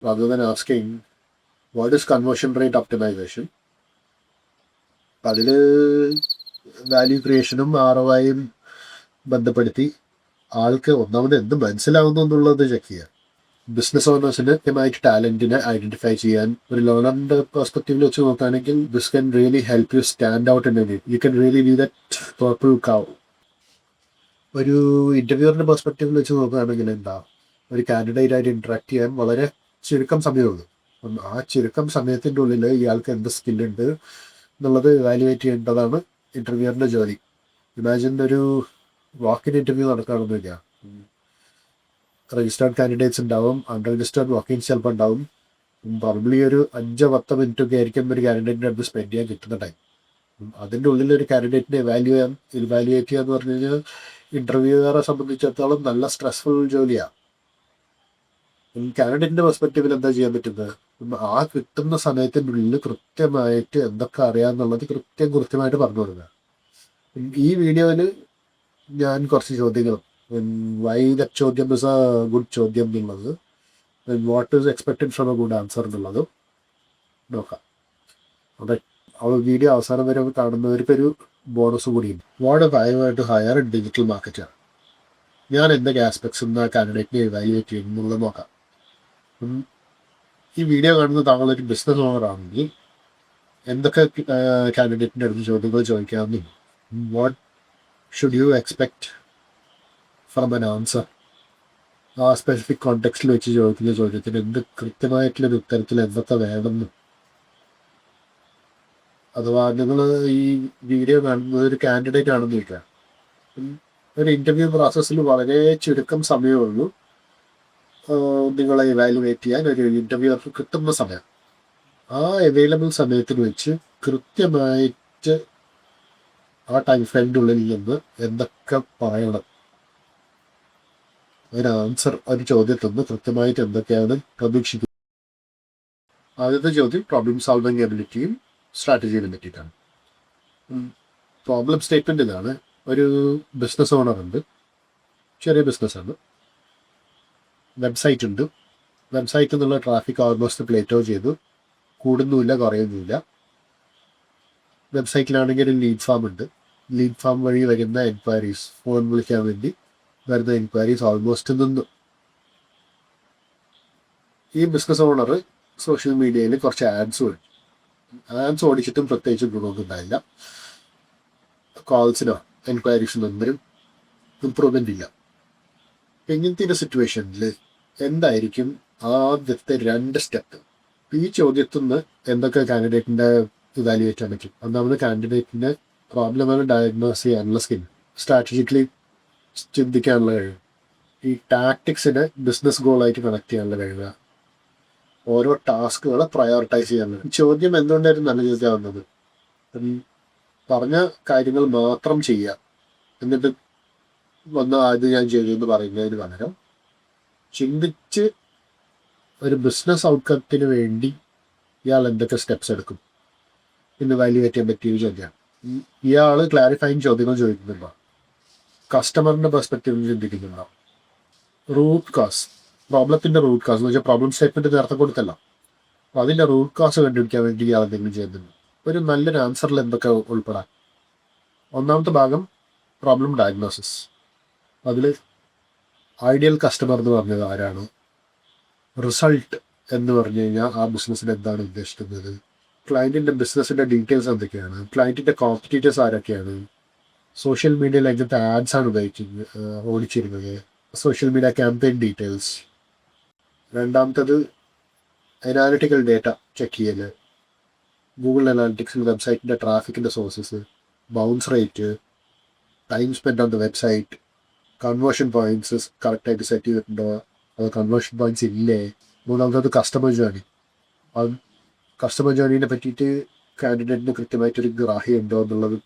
rather than asking what is conversion rate optimization. അതിൽ value ക്രിയേഷനും ROIയും ബന്ധപ്പെടുത്തി ആൾക്ക് ഒന്നാമത് എന്ത് മനസ്സിലാവുന്നു എന്നുള്ളത് ചെക്ക് ചെയ്യുക. ബിസിനസ് ഓണേഴ്സിന് കൃത്യമായിട്ട് ടാലന്റിനെ ഐഡന്റിഫൈ ചെയ്യാൻ ഒരു ലേണറിന്റെ പെർസ്പെക്റ്റീവിൽ വെച്ച് നോക്കുകയാണെങ്കിൽ this can really help you stand out in a you can really be that purple cow. ഒരു ഇന്റർവ്യൂറിന്റെ പെർസ്പെക്റ്റീവിൽ വെച്ച് നോക്കുകയാണെങ്കിൽ എന്താ, ഒരു കാൻഡിഡേറ്റ് ആയിട്ട് ഇന്ററാക്ട് ചെയ്യാൻ വളരെ ചുരുക്കം സമയമുള്ളൂ. അപ്പം ആ ചുരുക്കം സമയത്തിൻ്റെ ഉള്ളിൽ ഇയാൾക്ക് എന്ത് സ്കില്ലുണ്ട് എന്നുള്ളത് ഇവാലുവേറ്റ് ചെയ്യേണ്ടതാണ് ഇന്റർവ്യൂറിന്റെ ജോലി. ഇമാജിൻ ഒരു വാക്കിൻ ഇന്റർവ്യൂ നടക്കുകയാണെന്ന് വരിക, രജിസ്റ്റേർഡ് കാൻഡിഡേറ്റ്സ് ഉണ്ടാവും, അൺരജിസ്റ്റേർഡ് വാക്കിൻസ് ചിലപ്പോൾ ഉണ്ടാവും. പ്രോബബ്ലി ഒരു 5-10 മിനിറ്റ് ഒക്കെ ആയിരിക്കും ഒരു കാൻഡിഡേറ്റിൻ്റെ അടുത്ത് സ്പെൻഡ് ചെയ്യാൻ കിട്ടുന്ന ടൈം. അതിൻ്റെ ഉള്ളിൽ ഒരു കാൻഡിഡേറ്റിനെ ഇവാലുവേറ്റ് ചെയ്യുക എന്ന് പറഞ്ഞു കഴിഞ്ഞാൽ ഇന്റർവ്യൂവറെ സംബന്ധിച്ചിടത്തോളം നല്ല സ്ട്രെസ്ഫുൾ ജോലിയാണ്. കാൻഡിഡേറ്റിന്റെ പെർസ്പെക്റ്റീവിൽ എന്താ ചെയ്യാൻ പറ്റുന്നത്, ആ കിട്ടുന്ന സമയത്തിൻ്റെ ഉള്ളിൽ കൃത്യമായിട്ട് എന്തൊക്കെ അറിയാമെന്നുള്ളത് കൃത്യമായിട്ട് പറഞ്ഞു കൊടുക്കുക. ഈ വീഡിയോയിൽ ഞാൻ കുറച്ച് ചോദ്യങ്ങൾ, വൈ ദറ്റ് ചോദ്യം ഇസ് എ ഗുഡ് ചോദ്യം എന്നുള്ളത്, what is expected from a good answer എന്നുള്ളതും നോക്കാം. അവിടെ ആ വീഡിയോ അവസാനം വരെ കാണുന്നവർക്കൊരു ബോണസ് കൂടിയുണ്ട്. What if I were to hire a digital marketer, ഞാൻ എന്തൊക്കെ ആസ്പെക്ട്സ് ഇന്ന് കാൻഡിഡേറ്റിനെ ഇവാലുവേറ്റ് ചെയ്യും എന്നുള്ളത് നോക്കാം. ഈ വീഡിയോ കാണുന്ന താങ്കളൊരു ബിസിനസ് ഓണർ ആണെങ്കിൽ എന്തൊക്കെ കാൻഡിഡേറ്റിൻ്റെ അടുത്ത് ചോദ്യങ്ങൾ ചോദിക്കാമെന്നും what should you expect from an answer, ആ സ്പെസിഫിക് കോണ്ടെക്സ്റ്റിൽ വെച്ച് ചോദിക്കുന്ന ചോദ്യത്തിന് എന്ത് കൃത്യമായിട്ടുള്ളൊരു ഉത്തരത്തിൽ എന്തൊക്കെ വേണമെന്നും. അഥവാ നിങ്ങൾ ഈ വീഡിയോ കാണുന്നത് ഒരു കാൻഡിഡേറ്റ് ആണെന്ന് ചോദിക്കുക, ഒരു ഇന്റർവ്യൂ പ്രോസസ്സിൽ വളരെ ചുരുക്കം സമയമേ ഉള്ളൂ നിങ്ങളെ ഇവാലുവേറ്റ് ചെയ്യാൻ ഒരു ഇന്റർവ്യൂവർക്ക് കിട്ടുന്ന സമയം. ആ അവൈലബിൾ സമയത്തിന് വെച്ച് കൃത്യമായിട്ട് ആ ടൈം ഫ്രെയിമിൻ്റെ ഉള്ളിൽ നിന്ന് എന്തൊക്കെ പറയണം, ഒരു ആൻസർ ഒരു ചോദ്യത്തിൽ നിന്ന് കൃത്യമായിട്ട് എന്തൊക്കെയാണ് പ്രതീക്ഷിക്കുന്നത്. ആദ്യത്തെ ചോദ്യം പ്രോബ്ലം സോൾവിങ് എബിലിറ്റിയും സ്ട്രാറ്റജിയെ പറ്റിയിട്ടാണ്. പ്രോബ്ലം സ്റ്റേറ്റ്മെന്റ് ഇതാണ്. ഒരു ബിസിനസ് ഓണർ ഉണ്ട്, ചെറിയ ബിസിനസ്സാണ്, വെബ്സൈറ്റ് ഉണ്ട്. വെബ്സൈറ്റിൽ നിന്നുള്ള ട്രാഫിക് ഓൾമോസ്റ്റ് പ്ലേറ്റോ ചെയ്തു, കൂടുന്നുമില്ല കുറയുന്നുമില്ല. വെബ്സൈറ്റിലാണെങ്കിൽ ഒരു ലീഡ് ഫാം ഉണ്ട്. ലീഡ് ഫാം വഴി വരുന്ന എൻക്വയറീസ്, ഫോൺ വിളിക്കാൻ വേണ്ടി വരുന്ന എൻക്വയറീസ് ഓൾമോസ്റ്റ് നിന്നു. ഈ ബിസിനസ് ഓണർ സോഷ്യൽ മീഡിയയിൽ കുറച്ച് ആഡ്സ് ഓടിച്ചിട്ടും പ്രത്യേകിച്ച് ഗുണമൊന്നും ഉണ്ടായില്ല. കോൾസിനോ എൻക്വയറീസിനൊന്നും ഇമ്പ്രൂവ്മെൻ്റ് ഇല്ല. ഇങ്ങനത്തെ ഒരു സിറ്റുവേഷനിൽ എന്തായിരിക്കും ആദ്യത്തെ 2 സ്റ്റെപ്പ്? ഈ ചോദ്യത്തിൽ നിന്ന് എന്തൊക്കെ കാൻഡിഡേറ്റിൻ്റെ ഇവാലുവേറ്റ് ചെയ്യാൻ പറ്റും? ഒന്നാമത് കാൻഡിഡേറ്റിൻ്റെ പ്രോബ്ലമാണ് ഡയഗ്നോസ് ചെയ്യാനുള്ള സ്കിൽ, സ്ട്രാറ്റജിക്കലി ചിന്തിക്കാനുള്ള കഴിവ്, ഈ ടാക്ടിക്സിനെ ബിസിനസ് ഗോളായിട്ട് കണക്ട് ചെയ്യാനുള്ള കഴിവ്, ഓരോ ടാസ്കുകളെ പ്രയോറിറ്റൈസ് ചെയ്യാനുള്ള. ഈ ചോദ്യം എന്തുകൊണ്ടായിരുന്നു നല്ല ചോദ്യമാവുന്നത്? പറഞ്ഞ കാര്യങ്ങൾ മാത്രം ചെയ്യുക, എന്നിട്ട് അത് ഞാൻ ചെയ്തു എന്ന് പറയുന്നതിന് പകരം ചിന്തിച്ച് ഒരു ബിസിനസ് ഔട്ട്കത്തിന് വേണ്ടി ഇയാൾ എന്തൊക്കെ സ്റ്റെപ്സ് എടുക്കും എന്ന് വാല്യുവേറ്റ് ചെയ്യാൻ പറ്റിയ ചോദ്യമാണ്. ഇയാൾ ക്ലാരിഫൈങ് ചോദ്യങ്ങൾ ചോദിക്കുന്നുണ്ടോ, കസ്റ്റമറിൻ്റെ പെർസ്പെക്റ്റീവിൽ ചിന്തിക്കുന്നുണ്ടോ, റൂട്ട് കോസ്, പ്രോബ്ലത്തിൻ്റെ റൂട്ട് കോസ് എന്ന് വെച്ചാൽ പ്രോബ്ലം സ്റ്റേറ്റ്മെൻറ്റ് നേരത്തെ കൊടുത്തല്ലോ, അപ്പോൾ അതിൻ്റെ റൂട്ട് കോസ് കണ്ടുപിടിക്കാൻ വേണ്ടി ഇയാൾ എന്തെങ്കിലും ചെയ്യുന്നുണ്ട്. ഒരു നല്ലൊരു ആൻസറിൽ എന്തൊക്കെ ഉൾപ്പെടാൻ? ഒന്നാമത്തെ ഭാഗം പ്രോബ്ലം ഡയഗ്നോസിസ്. അതിൽ ഐഡിയൽ കസ്റ്റമർ എന്ന് പറഞ്ഞത് ആരാണ്, റിസൾട്ട് എന്ന് പറഞ്ഞു കഴിഞ്ഞാൽ ആ ബിസിനസ്സിന് എന്താണ് ഉദ്ദേശിക്കുന്നത്, ക്ലയൻറ്റിൻ്റെ ബിസിനസ്സിൻ്റെ ഡീറ്റെയിൽസ് എന്തൊക്കെയാണ്, ക്ലയൻറ്റിൻ്റെ കോമ്പറ്റീറ്റേഴ്സ് ആരൊക്കെയാണ്, സോഷ്യൽ മീഡിയയിൽ എങ്ങനത്തെ ആഡ്സ് ആണ് ഓടിച്ചിരുന്നത്, സോഷ്യൽ മീഡിയ ക്യാമ്പയിൻ ഡീറ്റെയിൽസ്. രണ്ടാമത്തത് അനാലിറ്റിക്കൽ ഡേറ്റ ചെക്ക് ചെയ്യൽ, ഗൂഗിൾ അനാലിറ്റിക്സിൽ വെബ്സൈറ്റിൻ്റെ ട്രാഫിക്കിൻ്റെ sources, bounce rate, time spend on the website, conversion points കറക്റ്റായിട്ട് സെറ്റ് ചെയ്തിട്ടുണ്ടോ, അത് കൺവേർഷൻ പോയിന്റ്സ് ഇല്ലേ. മൂന്നാമത്തത് കസ്റ്റമർ ജേർണി. അത് കസ്റ്റമർ ജേർണീനെ പറ്റിയിട്ട് കാൻഡിഡേറ്റിന് കൃത്യമായിട്ടൊരു ഗ്രാഹ്യം ഉണ്ടോ എന്നുള്ളത്.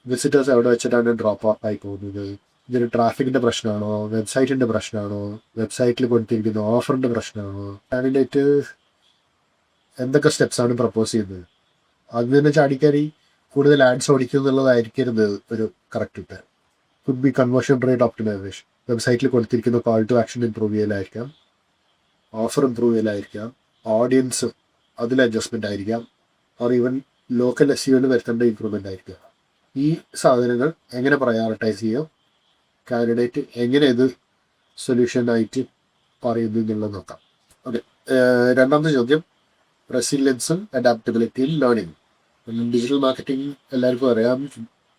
വിസിറ്റേഴ്സ് എവിടെ വെച്ചിട്ടാണ് ഡ്രോപ്പ് ഓഫ് ആയി പോകുന്നത്, ഇതൊരു ട്രാഫിക്കിൻ്റെ പ്രശ്നമാണോ, വെബ്സൈറ്റിൻ്റെ പ്രശ്നമാണോ, വെബ്സൈറ്റിൽ കൊടുത്തിരിക്കുന്ന ഓഫറിൻ്റെ പ്രശ്നമാണോ, കാൻഡിഡേറ്റ് എന്തൊക്കെ സ്റ്റെപ്സാണ് പ്രപ്പോസ് ചെയ്യുന്നത്. അത് തന്നെ ചാടിക്കറി കൂടുതൽ ആഡ്സ് ഓടിക്കും എന്നുള്ളതായിരിക്കരുത് ഒരു കറക്റ്റ് ഉത്തരം. Could be conversion rate optimisation, വെബ്സൈറ്റിൽ കൊടുത്തിരിക്കുന്ന കോൾ ടു ആക്ഷൻ ഇംപ്രൂവ് ചെയ്യലായിരിക്കാം, ഓഫർ ഇമ്പ്രൂവ് ചെയ്യലായിരിക്കാം, ഓഡിയൻസ് അതിൽ അഡ്ജസ്റ്റ്മെൻ്റ് ആയിരിക്കാം, ഓർ ഈവൻ ലോക്കൽ SEOയിൽ വരുത്തേണ്ട ഇമ്പ്രൂവ്മെൻ്റ് ആയിരിക്കാം. ഈ സാധനങ്ങൾ എങ്ങനെ പ്രയോറിറ്റൈസ് ചെയ്യാം, കാൻഡിഡേറ്റ് എങ്ങനെ ഇത് സൊല്യൂഷനായിട്ട് പറയുന്നു എന്നുള്ളത് നോക്കാം. ഓക്കെ, രണ്ടാമത്തെ ചോദ്യം റെസിലിയൻസും അഡാപ്റ്റബിലിറ്റിയും ലേണിംഗ്. ഡിജിറ്റൽ മാർക്കറ്റിംഗ് എല്ലാവർക്കും അറിയാം,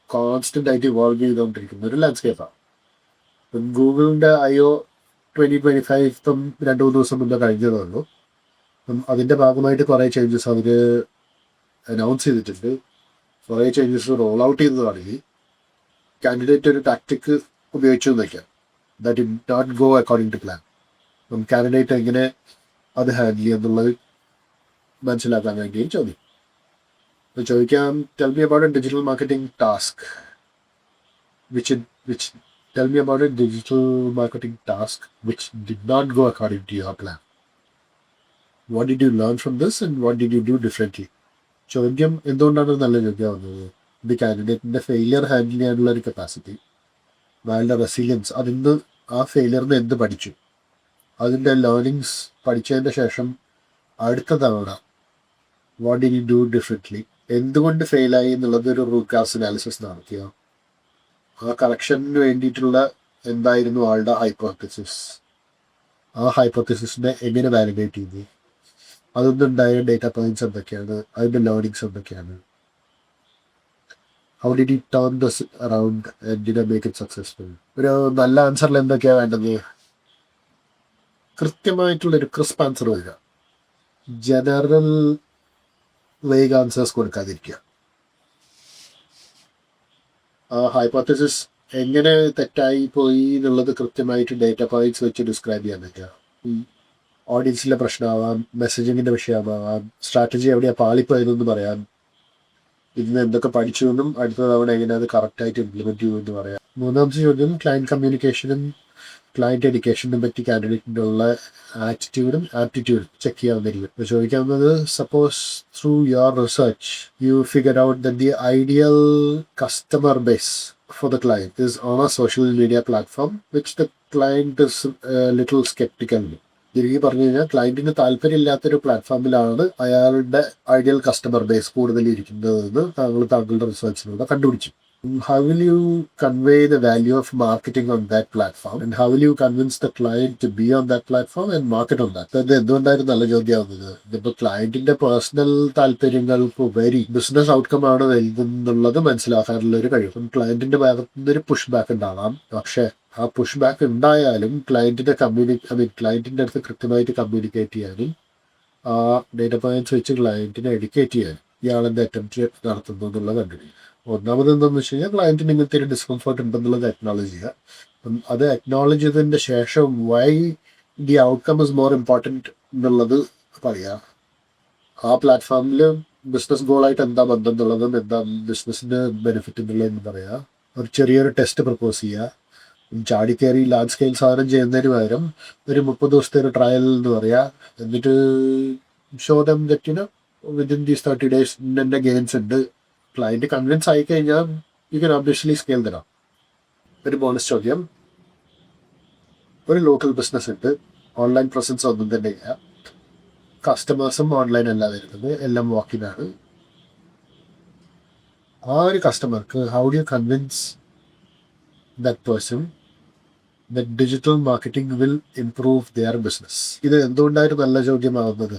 കോൺസ്റ്റൻ്റ് ആയിട്ട് ഇവോൾവ് ചെയ്തുകൊണ്ടിരിക്കുന്ന ഒരു ലാൻഡ്സ്കേപ്പാണ്. ഗൂഗിളിൻ്റെ IO 2025 ഇപ്പം 2-3 ദിവസം മുന്നേ കഴിഞ്ഞതേ ഉള്ളൂ. അതിൻ്റെ ഭാഗമായിട്ട് കുറേ ചേഞ്ചസ് അവർ അനൗൺസ് ചെയ്തിട്ടുണ്ട്. കുറേ ചേഞ്ചസ് റോൾ ഔട്ട് ചെയ്ത് തുടങ്ങി. കാൻഡിഡേറ്റ് ഒരു ടാക്ടിക് ഉപയോഗിച്ചു എന്നൊക്കെ, that in not go according to plan. Candidate എങ്ങനെ അത് ഹാൻഡിൽ ചെയ്യുന്നുള്ളത് മനസ്സിലാക്കാൻ വേണ്ടി ചോദ്യം ചോദിക്കാം. Tell me about a digital marketing task which tell me about a digital marketing task which did not go according to your plan. What did you learn from this and what did you do differently? ചോദ്യം എന്തുകൊണ്ടാണ് നല്ല ചോദ്യം വന്നത്? ഇത് കാൻഡിഡേറ്റിൻ്റെ failure handle ചെയ്യാനുള്ള ഒരു capacity, അയാളുടെ resilience, അതിന്ന് ആ ഫെയിലിയറിന് എന്ത് പഠിച്ചു, അതിൻ്റെ ലേണിങ്സ് പഠിച്ചതിൻ്റെ ശേഷം അടുത്ത തവണ what did you do differently, എന്തുകൊണ്ട് ഫെയിലായി എന്നുള്ളത് ഒരു റൂട്ട് കാസ് അനാലിസിസ് നടത്തിയ ആ കറക്ഷന് വേണ്ടിയിട്ടുള്ള എന്തായിരുന്നു ആളുടെ ഹൈപ്പോത്തസിസ്, ആ ഹൈപ്പോത്തസിസിനെ എങ്ങനെ വാലിഡേറ്റ് ചെയ്തു, അതൊന്നുണ്ടായ ഡേറ്റ പോയിന്റ്സ് എന്തൊക്കെയാണ്, അതിൻ്റെ ലേണിങ്സ് എന്തൊക്കെയാണ്, how did you turn this around and did you make it successful. ഒരു നല്ല ആൻസറിൽ എന്തൊക്കെയാണ് വേണ്ടത്? കൃത്യമായിട്ടുള്ളൊരു ക്രിസ്പ് ആൻസർ വരിക, ജനറൽ വേഗ് ആൻസേഴ്സ് കൊടുക്കാതിരിക്കുക, ആ ഹൈപ്പോത്തസിസ് എങ്ങനെ തെറ്റായി പോയി എന്നുള്ളത് കൃത്യമായിട്ട് ഡേറ്റ പോയിന്റ്സ് വെച്ച് ഡിസ്ക്രൈബ് ചെയ്യാൻ പറ്റുക. ഓഡിയൻസിലെ പ്രശ്നമാവാം, മെസ്സേജിങ്ങിൻ്റെ വിഷയമാവാം, സ്ട്രാറ്റജി എവിടെയാണ് പാളിപ്പോയതെന്ന് പറയാം, ഇന്ന് എന്തൊക്കെ പഠിച്ചു എന്നും അടുത്ത തവണ എങ്ങനെ അത് കറക്റ്റായിട്ട് ഇംപ്ലിമെൻറ്റ് ചെയ്യുമെന്ന് പറയാം. മൂന്നാമത്തെ ചോദ്യം ക്ലയൻറ്റ് കമ്മ്യൂണിക്കേഷനും ക്ലയൻറ്റ് എഡ്യൂക്കേഷനെ പറ്റി കാൻഡിഡേറ്റിൻ്റെ ഉള്ള ആറ്റിറ്റ്യൂഡും ആപ്റ്റിറ്റ്യൂഡും ചെക്ക് ചെയ്യാവുന്നതായിരിക്കും. ചോദിക്കാവുന്നത്, suppose through your research you figure out that the ideal customer base for the client is on a social media platform which the client is little skeptical. തിരികെ പറഞ്ഞു കഴിഞ്ഞാൽ ക്ലയൻറ്റിന് താല്പര്യമില്ലാത്തൊരു പ്ലാറ്റ്ഫോമിലാണ് അയാളുടെ ഐഡിയൽ കസ്റ്റമർ ബേസ് കൂടുതൽ ഇരിക്കുന്നതെന്ന് താങ്കളുടെ റിസർച്ചിലൂടെ കണ്ടുപിടിച്ചു. How will you convey the value of marketing on that platform and how will you convince the client to be on that platform and market on that? ഇത് എന്തുകൊണ്ടായിരുന്നു നല്ല ചോദ്യമാവുന്നത്? ഇതിപ്പോൾ ക്ലയൻറ്റിൻ്റെ പേഴ്സണൽ താല്പര്യങ്ങൾക്ക് ഉപരി business outcome ആണ് വലുതെന്നുള്ളത് മനസ്സിലാക്കാനുള്ള ഒരു കഴിവ്. ക്ലയൻറ്റിൻ്റെ ഭാഗത്തു നിന്നൊരു പുഷ് ബാക്ക് ഉണ്ടാവാം, പക്ഷേ ആ പുഷ് ബാക്ക് ഉണ്ടായാലും ക്ലയൻറ്റിൻ്റെ അടുത്ത് കൃത്യമായിട്ട് കമ്മ്യൂണിക്കേറ്റ് ചെയ്യാനും ആ ഡേറ്റ പോയിന്റ്സ് വെച്ച് ക്ലയൻറ്റിനെ എഡ്യൂക്കേറ്റ് ചെയ്യാനും ഇയാളെന്ത് അറ്റംപ്റ്റ് നടത്തുന്നു എന്നുള്ളത് കണ്ടുപിടിക്കും. ഒന്നാമത് എന്താണെന്ന് വെച്ച് കഴിഞ്ഞാൽ ക്ലയൻറ്റിന് ഇങ്ങനത്തെ ഒരു ഡിസ്കംഫർട്ട് ഉണ്ടെന്നുള്ളത് അക്നോളജ് ചെയ്യുക. അത് അക്നോളജ് ചെയ്തതിൻ്റെ ശേഷം why the outcome is more important എന്നുള്ളത് പറയുക. ആ പ്ലാറ്റ്ഫോമിൽ ബിസിനസ് ഗോളായിട്ട് എന്താ ബന്ധം എന്നുള്ളതും എന്താ ബിസിനസ്സിന് ബെനിഫിറ്റ് എന്നുള്ളതെന്ന് പറയുക. ഒരു ചെറിയൊരു ടെസ്റ്റ് പ്രപ്പോസ് ചെയ്യുക. ചാടിക്കയറി ലാർജ് സ്കെയിൽ സാധനം ചെയ്യുന്നതിന് പകരം ഒരു 30 ദിവസത്തെ ഒരു ട്രയൽ എന്ന് പറയുക. എന്നിട്ട് show dum that within these 30 days എൻ്റെ ഗെയിൻസ് ഉണ്ട്. ക്ലയൻറ്റ് കൺവിൻസ് ആയി കഴിഞ്ഞാൽ യു കൻ ഒബ്വിയസ്ലി സ്കെയിൽ തരാം. ഒരു ബോണസ് ചോദ്യം, ഒരു ലോക്കൽ ബിസിനസ് ഉണ്ട്, ഓൺലൈൻ പ്രസൻസ് ഒന്നും തന്നെ ഇല്ല, കസ്റ്റമേഴ്സും ഓൺലൈൻ അല്ല വരുന്നത്, എല്ലാം വാക്കിനാണ്. ആ ഒരു കസ്റ്റമർക്ക് how do you convince that person that digital marketing will improve their business? ഇത് എന്തുകൊണ്ടായിരുന്നു നല്ല ചോദ്യമാവുന്നത്?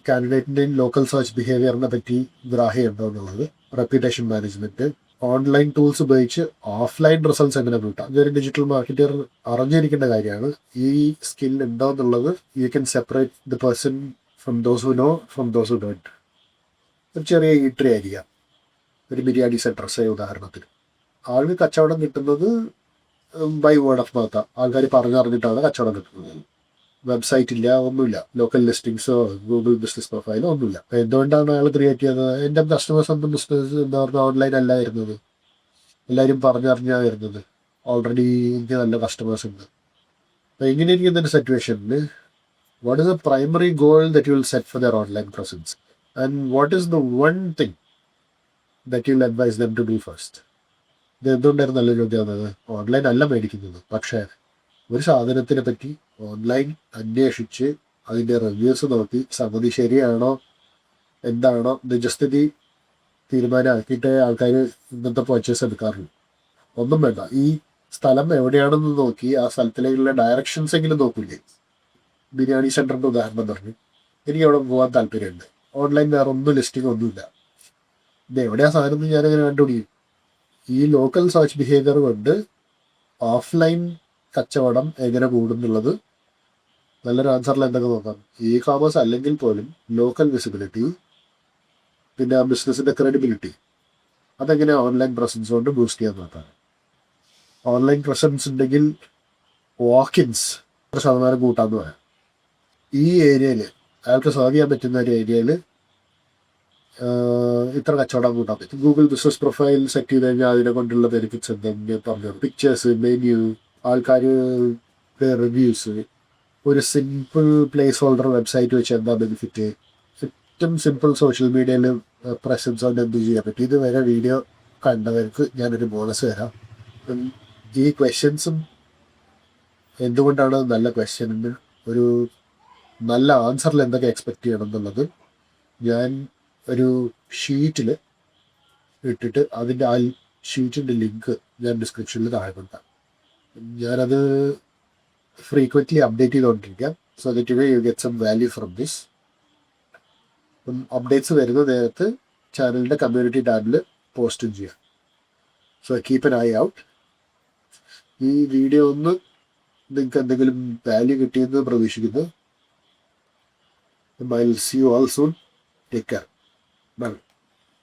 കാൻഡിഡേറ്റിൻ്റെയും ലോക്കൽ സെർച്ച് ബിഹേവിയറിനെ പറ്റി ഗ്രാഹ്യമുണ്ടോ എന്നുള്ളത്, റെപ്യൂട്ടേഷൻ മാനേജ്മെൻറ്റ്, ഓൺലൈൻ ടൂൾസ് ഉപയോഗിച്ച് ഓഫ്ലൈൻ റിസൾട്ട്സ് എങ്ങനെ കൂട്ടാം. ഇതൊരു ഡിജിറ്റൽ മാർക്കറ്റർ അറിഞ്ഞിരിക്കേണ്ട കാര്യമാണ്. ഈ സ്കിൽ ഉണ്ടോ എന്നുള്ളത് you can separate the person from those who no from those who don't. ഒരു ചെറിയ ഈട്ടറി ആയിരിക്കാം, ഒരു ബിരിയാണി സെൻറ്റർ ഉദാഹരണത്തിന്. ആൾക്ക് കച്ചവടം കിട്ടുന്നത് ബൈ വേർഡ് ഓഫ് മൗത്ത്, ആൾക്കാർ പറഞ്ഞറിഞ്ഞിട്ടാണ് കച്ചവടം കിട്ടുന്നത്. വെബ്സൈറ്റ് ഇല്ല, ഒന്നുമില്ല, ലോക്കൽ ലിസ്റ്റിങ്സോ ഗൂഗിൾ ബിസിനസ് പ്രൊഫൈലോ ഒന്നുമില്ല. എന്തുകൊണ്ടാണ് അയാൾ ക്രിയേറ്റ് ചെയ്തത്? എൻ്റെ കസ്റ്റമേഴ്സ് ഒന്നും ബിസിനസ് എന്താ പറഞ്ഞാൽ ഓൺലൈൻ അല്ല വരുന്നത്, എല്ലാവരും പറഞ്ഞറിഞ്ഞാൽ വരുന്നത്, ഓൾറെഡി എനിക്ക് നല്ല കസ്റ്റമേഴ്സ് ഉണ്ട്. അപ്പോൾ ഇങ്ങനെ ഇരിക്കുന്ന ഒരു സിറ്റുവേഷനിൽ what is the primary goal that you will set for their online presence and what is the one thing that you will advise them to do first? ഇത് എന്തുകൊണ്ടായിരുന്നു നല്ല ചോദ്യമാകുന്നത്? ഓൺലൈൻ അല്ല മേടിക്കുന്നത്, പക്ഷേ ഒരു സാധനത്തിനെ പറ്റി ഓൺലൈൻ അന്വേഷിച്ച് അതിൻ്റെ റിവ്യൂസ് നോക്കി സംഗതി ശരിയാണോ എന്താണോ നിജസ്ഥിതി തീരുമാനമാക്കിയിട്ടേ ആൾക്കാർ ഇന്നത്തെ പർച്ചേസ് എടുക്കാറുള്ളൂ. ഒന്നും വേണ്ട, ഈ സ്ഥലം എവിടെയാണെന്ന് നോക്കി ആ സ്ഥലത്തിലേക്കുള്ള ഡയറക്ഷൻസ് എങ്കിലും നോക്കൂലേ. ബിരിയാണി സെൻ്ററിൻ്റെ ഉദാഹരണം പറഞ്ഞു, എനിക്ക് അവിടെ പോകാൻ താല്പര്യമുണ്ട്, ഓൺലൈൻ വേറെ ഒന്നും ലിസ്റ്റിംഗ് ഒന്നുമില്ല, ഇത് എവിടെയാ സാധനം എന്ന് ഞാനങ്ങനെ കണ്ടുപിടിക്കും. ഈ ലോക്കൽ സെർച്ച് ബിഹേവിയർ കൊണ്ട് ഓഫ്ലൈൻ കച്ചവടം എങ്ങനെ കൂടുന്നുള്ളത് നല്ലൊരു ആൻസറിൽ എന്തൊക്കെ നോക്കാം. ഇ കോമേഴ്സ് അല്ലെങ്കിൽ പോലും ലോക്കൽ വിസിബിലിറ്റി, പിന്നെ ആ ബിസിനസ്സിൻ്റെ ക്രെഡിബിലിറ്റി, അതെങ്ങനെ ഓൺലൈൻ പ്രസൻസ് കൊണ്ട് ബൂസ്റ്റ് ചെയ്യാൻ നോക്കാം. ഓൺലൈൻ പ്രസൻസ് ഉണ്ടെങ്കിൽ വാക്കിൻസ് 100% കൂട്ടാന്ന് പറയാം. ഈ ഏരിയയിൽ അയാൾക്ക് സെർവ് ചെയ്യാൻ പറ്റുന്ന ഒരു ഏരിയയിൽ ഇത്ര കച്ചവടം കൂട്ടാൻ പറ്റും. ഗൂഗിൾ ബിസിനസ് പ്രൊഫൈൽ സെറ്റ് ചെയ്ത് കഴിഞ്ഞാൽ അതിനെ കൊണ്ടുള്ള ബെനിഫിറ്റ്സ് എന്തെങ്കിലും പറഞ്ഞു, പിക്ചേഴ്സ്, മെനു, ആൾക്കാർ റിവ്യൂസ്, ഒരു സിമ്പിൾ പ്ലേസ് ഹോൾഡർ വെബ്സൈറ്റ് വെച്ച് എന്താ ബെനിഫിറ്റ്, ഏറ്റവും സിമ്പിൾ സോഷ്യൽ മീഡിയയിൽ പ്രസൻസ് കൊണ്ട് എന്ത് ചെയ്യാൻ പറ്റും. ഇതുവരെ വീഡിയോ കണ്ടവർക്ക് ഞാനൊരു ബോണസ് തരാം. ഈ ക്വസ്റ്റ്യൻസും എന്തുകൊണ്ടാണ് നല്ല ക്വസ്റ്റ്യനിന് ഒരു നല്ല ആൻസറിൽ എന്തൊക്കെ എക്സ്പെക്റ്റ് ചെയ്യണം എന്നുള്ളത് ഞാൻ ഒരു ഷീറ്റിൽ ഇട്ടിട്ട് അതിൻ്റെ ആ ഷീറ്റിൻ്റെ ലിങ്ക് ഞാൻ ഡിസ്ക്രിപ്ഷനിൽ താഴെ കൊടുക്കാം. ഞാനത് ഫ്രീക്വൻ്റ്ലി അപ്ഡേറ്റ് ചെയ്തുകൊണ്ടിരിക്കാം. So that you get some value from this. Updates വരുന്ന നേരത്ത് ചാനലിൻ്റെ കമ്മ്യൂണിറ്റി ടാബിൽ പോസ്റ്റും ചെയ്യാം. So keep an eye out. ഈ വീഡിയോ ഒന്ന് നിങ്ങൾക്ക് എന്തെങ്കിലും വാല്യൂ കിട്ടിയെന്ന് പ്രതീക്ഷിക്കുന്നു. I'll see you all soon. Take care. Bye.